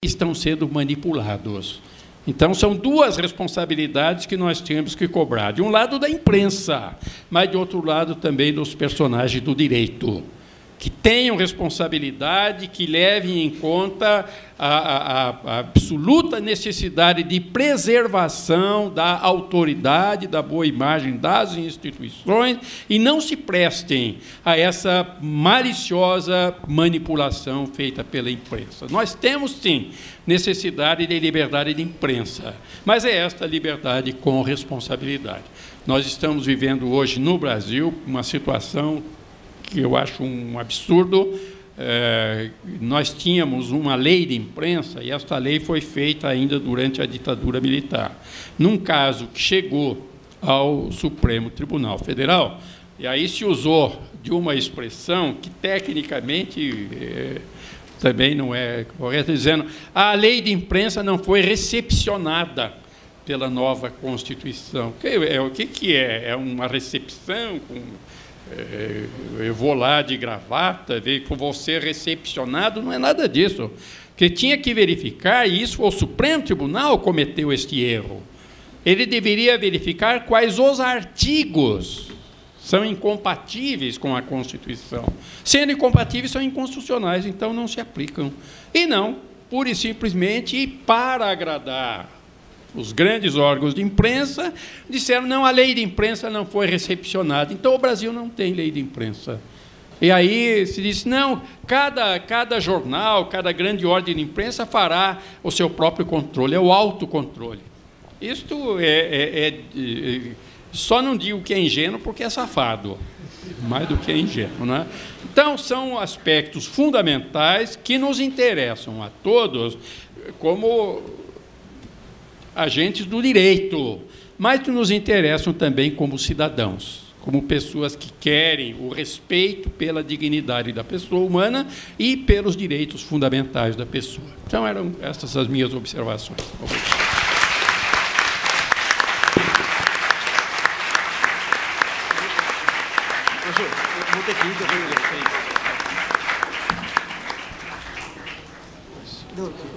estão sendo manipulados. Então, são duas responsabilidades que nós temos que cobrar. De um lado, da imprensa, mas, de outro lado, também dos personagens do direito, que tenham responsabilidade, que levem em conta a absoluta necessidade de preservação da autoridade, da boa imagem das instituições, e não se prestem a essa maliciosa manipulação feita pela imprensa. Nós temos, sim, necessidade de liberdade de imprensa, mas é esta liberdade com responsabilidade. Nós estamos vivendo hoje, no Brasil, uma situação que eu acho um absurdo. Nós tínhamos uma lei de imprensa, e esta lei foi feita ainda durante a ditadura militar, num caso que chegou ao Supremo Tribunal Federal, e aí se usou de uma expressão que, tecnicamente, também não é correta, dizendo a lei de imprensa não foi recepcionada pela nova Constituição. O que é? É uma recepção com... eu vou lá de gravata, ver com você recepcionado, não é nada disso. Porque tinha que verificar, e isso o Supremo Tribunal cometeu este erro. Ele deveria verificar quais os artigos são incompatíveis com a Constituição. Sendo incompatíveis, são inconstitucionais, então não se aplicam. E não, pura e simplesmente, para agradar os grandes órgãos de imprensa, disseram, não, a lei de imprensa não foi recepcionada. Então, o Brasil não tem lei de imprensa. E aí se disse, não, cada jornal, cada grande ordem de imprensa fará o seu próprio controle, é o autocontrole. Isto só não digo que é ingênuo, porque é safado, mais do que é ingênuo, né? Então, são aspectos fundamentais que nos interessam a todos, como agentes do direito, mas que nos interessam também como cidadãos, como pessoas que querem o respeito pela dignidade da pessoa humana e pelos direitos fundamentais da pessoa. Então, eram essas as minhas observações. Obrigado.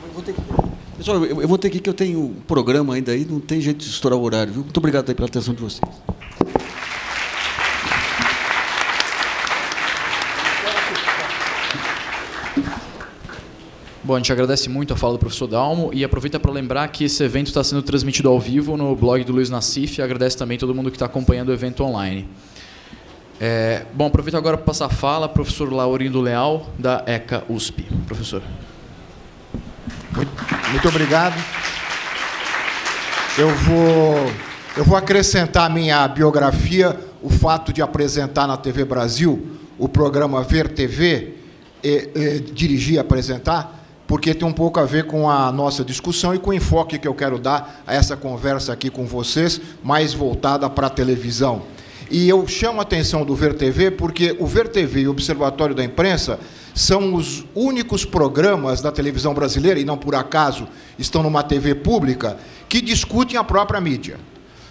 Eu vou ter que ir, Pessoal, eu vou ter que ir, que eu tenho um programa ainda aí, não tem jeito de estourar o horário, viu? Muito obrigado aí pela atenção de vocês. Bom, a gente agradece muito a fala do professor Dalmo e aproveita para lembrar que esse evento está sendo transmitido ao vivo no blog do Luiz Nassif, e agradece também todo mundo que está acompanhando o evento online. Bom, aproveito agora para passar a fala ao professor Laurindo Leal, da ECA USP. Professor. Muito obrigado. Eu vou acrescentar à minha biografia o fato de apresentar na TV Brasil o programa Ver TV, dirigir e apresentar, porque tem um pouco a ver com a nossa discussão e com o enfoque que eu quero dar a essa conversa aqui com vocês, mais voltada para a televisão. E eu chamo a atenção do Ver TV porque o Ver TV e o Observatório da Imprensa são os únicos programas da televisão brasileira, e não por acaso estão numa TV pública, que discutem a própria mídia.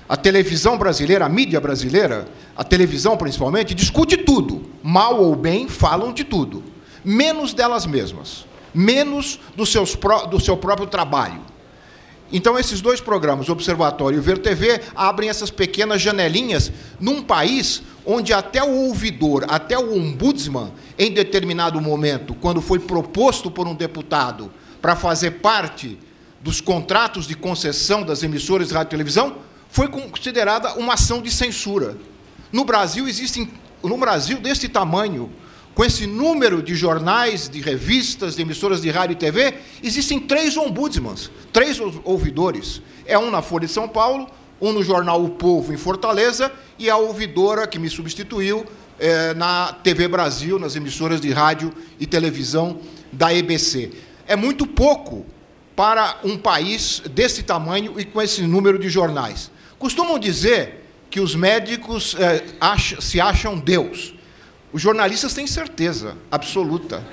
A televisão brasileira, a mídia brasileira, a televisão principalmente, discute tudo. Mal ou bem, falam de tudo. Menos delas mesmas. Menos do seu próprio trabalho. Então, esses dois programas, o Observatório e o Ver TV, abrem essas pequenas janelinhas num país onde até o ouvidor, até o ombudsman, em determinado momento, quando foi proposto por um deputado para fazer parte dos contratos de concessão das emissoras de rádio e televisão, foi considerada uma ação de censura. No Brasil, desse tamanho, com esse número de jornais, de revistas, de emissoras de rádio e TV, existem 3 ombudsmans, 3 ouvidores. É um na Folha de São Paulo, um no jornal O Povo, em Fortaleza, e a ouvidora que me substituiu na TV Brasil, nas emissoras de rádio e televisão da EBC. É muito pouco para um país desse tamanho e com esse número de jornais. Costumam dizer que os médicos se acham Deus. Os jornalistas têm certeza absoluta,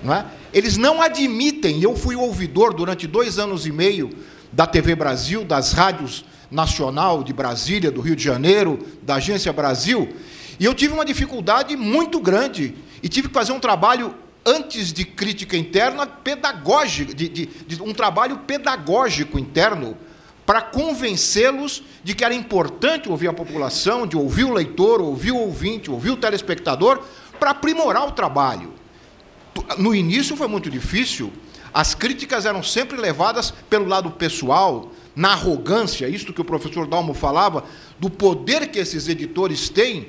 não é? Eles não admitem, e eu fui ouvidor durante 2 anos e meio da TV Brasil, das rádios nacional de Brasília, do Rio de Janeiro, da Agência Brasil, e eu tive uma dificuldade muito grande, e tive que fazer um trabalho antes de crítica interna, pedagógica, de um trabalho pedagógico interno, para convencê-los de que era importante ouvir a população, de ouvir o leitor, ouvir o ouvinte, ouvir o telespectador, para aprimorar o trabalho. No início foi muito difícil, as críticas eram sempre levadas pelo lado pessoal, na arrogância, isto que o professor Dalmo falava, do poder que esses editores têm,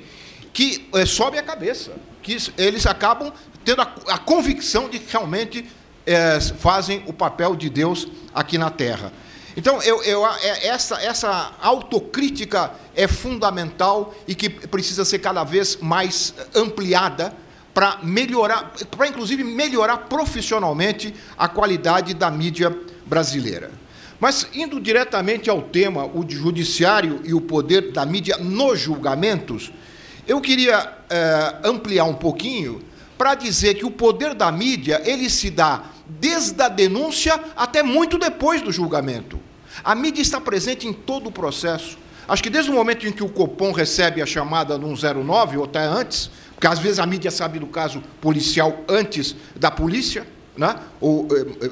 que sobe a cabeça, que eles acabam tendo a convicção de que realmente fazem o papel de Deus aqui na Terra. Então, essa autocrítica é fundamental e que precisa ser cada vez mais ampliada para melhorar, para inclusive melhorar profissionalmente a qualidade da mídia brasileira. Mas, indo diretamente ao tema, o judiciário e o poder da mídia nos julgamentos, eu queria ampliar um pouquinho para dizer que o poder da mídia, ele se dá desde a denúncia até muito depois do julgamento. A mídia está presente em todo o processo. Acho que desde o momento em que o Copom recebe a chamada no 109, ou até antes, porque às vezes a mídia sabe do caso policial antes da polícia, né? Ou,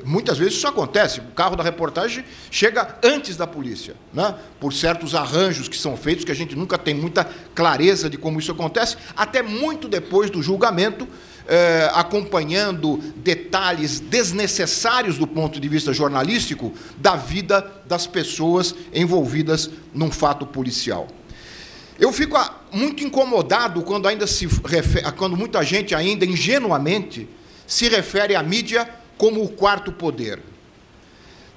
muitas vezes isso acontece, o carro da reportagem chega antes da polícia, né? Por certos arranjos que são feitos, que a gente nunca tem muita clareza de como isso acontece, até muito depois do julgamento, acompanhando detalhes desnecessários do ponto de vista jornalístico da vida das pessoas envolvidas num fato policial. Eu fico muito incomodado quando quando muita gente ainda ingenuamente se refere à mídia como o quarto poder.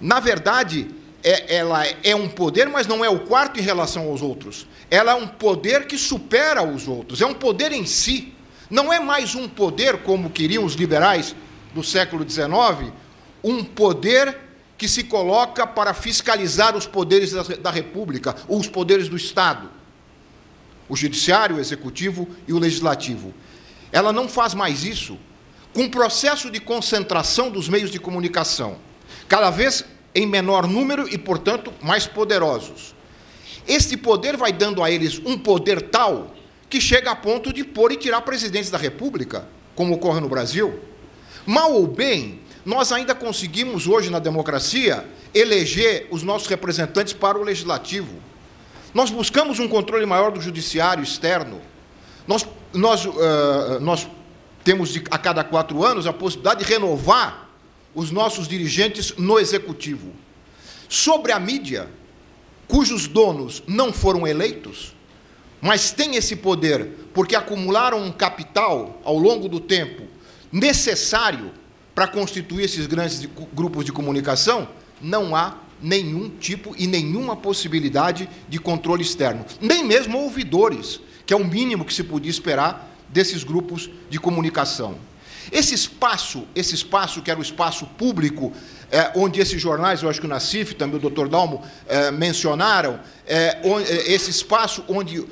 Na verdade, ela é um poder, mas não é o quarto em relação aos outros. Ela é um poder que supera os outros, é um poder em si. Não é mais um poder, como queriam os liberais do século XIX, um poder que se coloca para fiscalizar os poderes da República, ou os poderes do Estado, o judiciário, o executivo e o legislativo. Ela não faz mais isso, com um processo de concentração dos meios de comunicação, cada vez em menor número e, portanto, mais poderosos. Este poder vai dando a eles um poder tal que chega a ponto de pôr e tirar presidentes da República, como ocorre no Brasil. Mal ou bem, nós ainda conseguimos hoje na democracia eleger os nossos representantes para o legislativo. Nós buscamos um controle maior do judiciário externo. Nós temos a cada 4 anos a possibilidade de renovar os nossos dirigentes no executivo. Sobre a mídia, cujos donos não foram eleitos, mas têm esse poder porque acumularam um capital ao longo do tempo necessário para constituir esses grandes grupos de comunicação, não há nenhum tipo e nenhuma possibilidade de controle externo, nem mesmo ouvidores, que é o mínimo que se podia esperar desses grupos de comunicação. Esse espaço que era o espaço público, onde esses jornais, eu acho que o Nassif, também o Dr. Dalmo mencionaram, esse espaço onde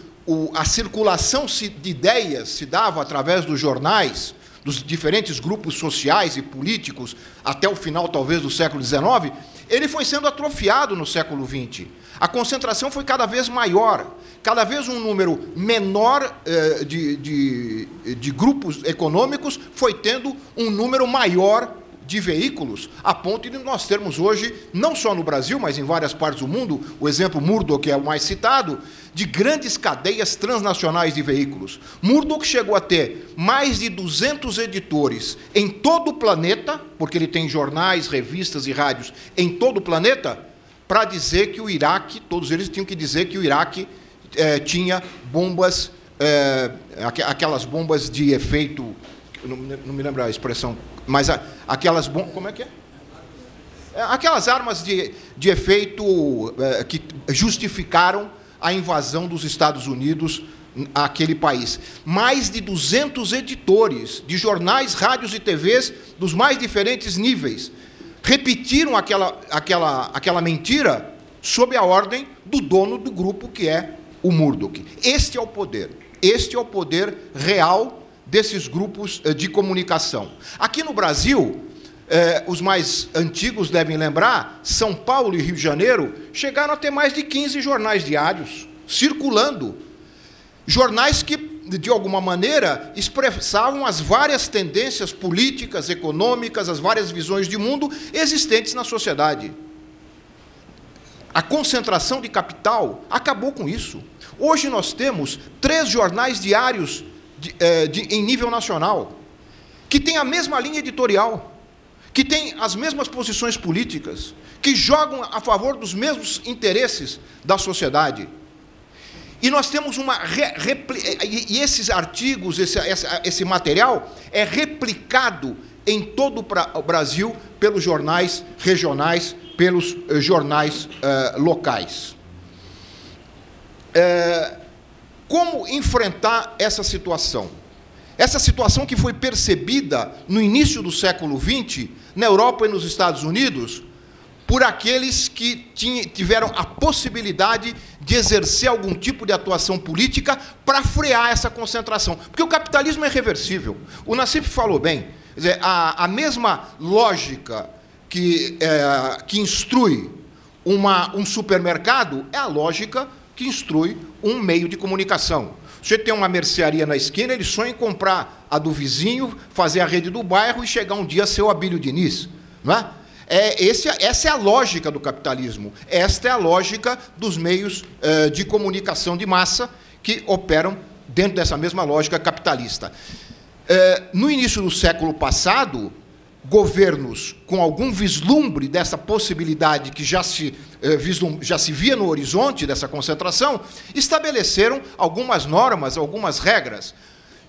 a circulação de ideias se dava através dos jornais, dos diferentes grupos sociais e políticos, até o final, talvez, do século XIX, ele foi sendo atrofiado no século XX. A concentração foi cada vez maior, cada vez um número menor de grupos econômicos foi tendo um número maior de veículos, a ponto de nós termos hoje, não só no Brasil, mas em várias partes do mundo, o exemplo Murdoch, que é o mais citado, de grandes cadeias transnacionais de veículos. Murdoch chegou a ter mais de 200 editores em todo o planeta, porque ele tem jornais, revistas e rádios em todo o planeta, para dizer que o Iraque, todos eles tinham que dizer que o Iraque tinha bombas, aquelas bombas de efeito, não me lembro a expressão, mas aquelas bombas, como é que é? Aquelas armas de efeito que justificaram a invasão dos Estados Unidos àquele país. Mais de 200 editores de jornais, rádios e TVs dos mais diferentes níveis repetiram aquela mentira sob a ordem do dono do grupo, que é o Murdoch. Este é o poder real desses grupos de comunicação. Aqui no Brasil, os mais antigos devem lembrar, São Paulo e Rio de Janeiro chegaram a ter mais de 15 jornais diários, circulando. Jornais que de alguma maneira, expressavam as várias tendências políticas, econômicas, as várias visões de mundo existentes na sociedade. A concentração de capital acabou com isso. Hoje nós temos 3 jornais diários em nível nacional, que têm a mesma linha editorial, que têm as mesmas posições políticas, que jogam a favor dos mesmos interesses da sociedade. E nós temos e esses artigos, esse material é replicado em todo o Brasil pelos jornais regionais, pelos jornais locais. Como enfrentar essa situação? Essa situação que foi percebida no início do século XX, na Europa e nos Estados Unidos, por aqueles que tiveram a possibilidade de exercer algum tipo de atuação política para frear essa concentração. Porque o capitalismo é reversível. O Nassif falou bem, quer dizer, a mesma lógica que instrui um supermercado é a lógica que instrui um meio de comunicação. Você tem uma mercearia na esquina, ele sonha em comprar a do vizinho, fazer a rede do bairro e chegar um dia a ser o Abílio Diniz, não é? Essa é a lógica do capitalismo. Esta é a lógica dos meios de comunicação de massa que operam dentro dessa mesma lógica capitalista. No início do século passado, governos com algum vislumbre dessa possibilidade que já se via no horizonte dessa concentração, estabeleceram algumas normas, algumas regras,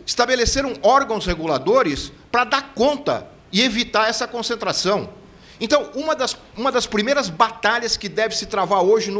estabeleceram órgãos reguladores para dar conta e evitar essa concentração. Então, uma das primeiras batalhas que deve se travar hoje no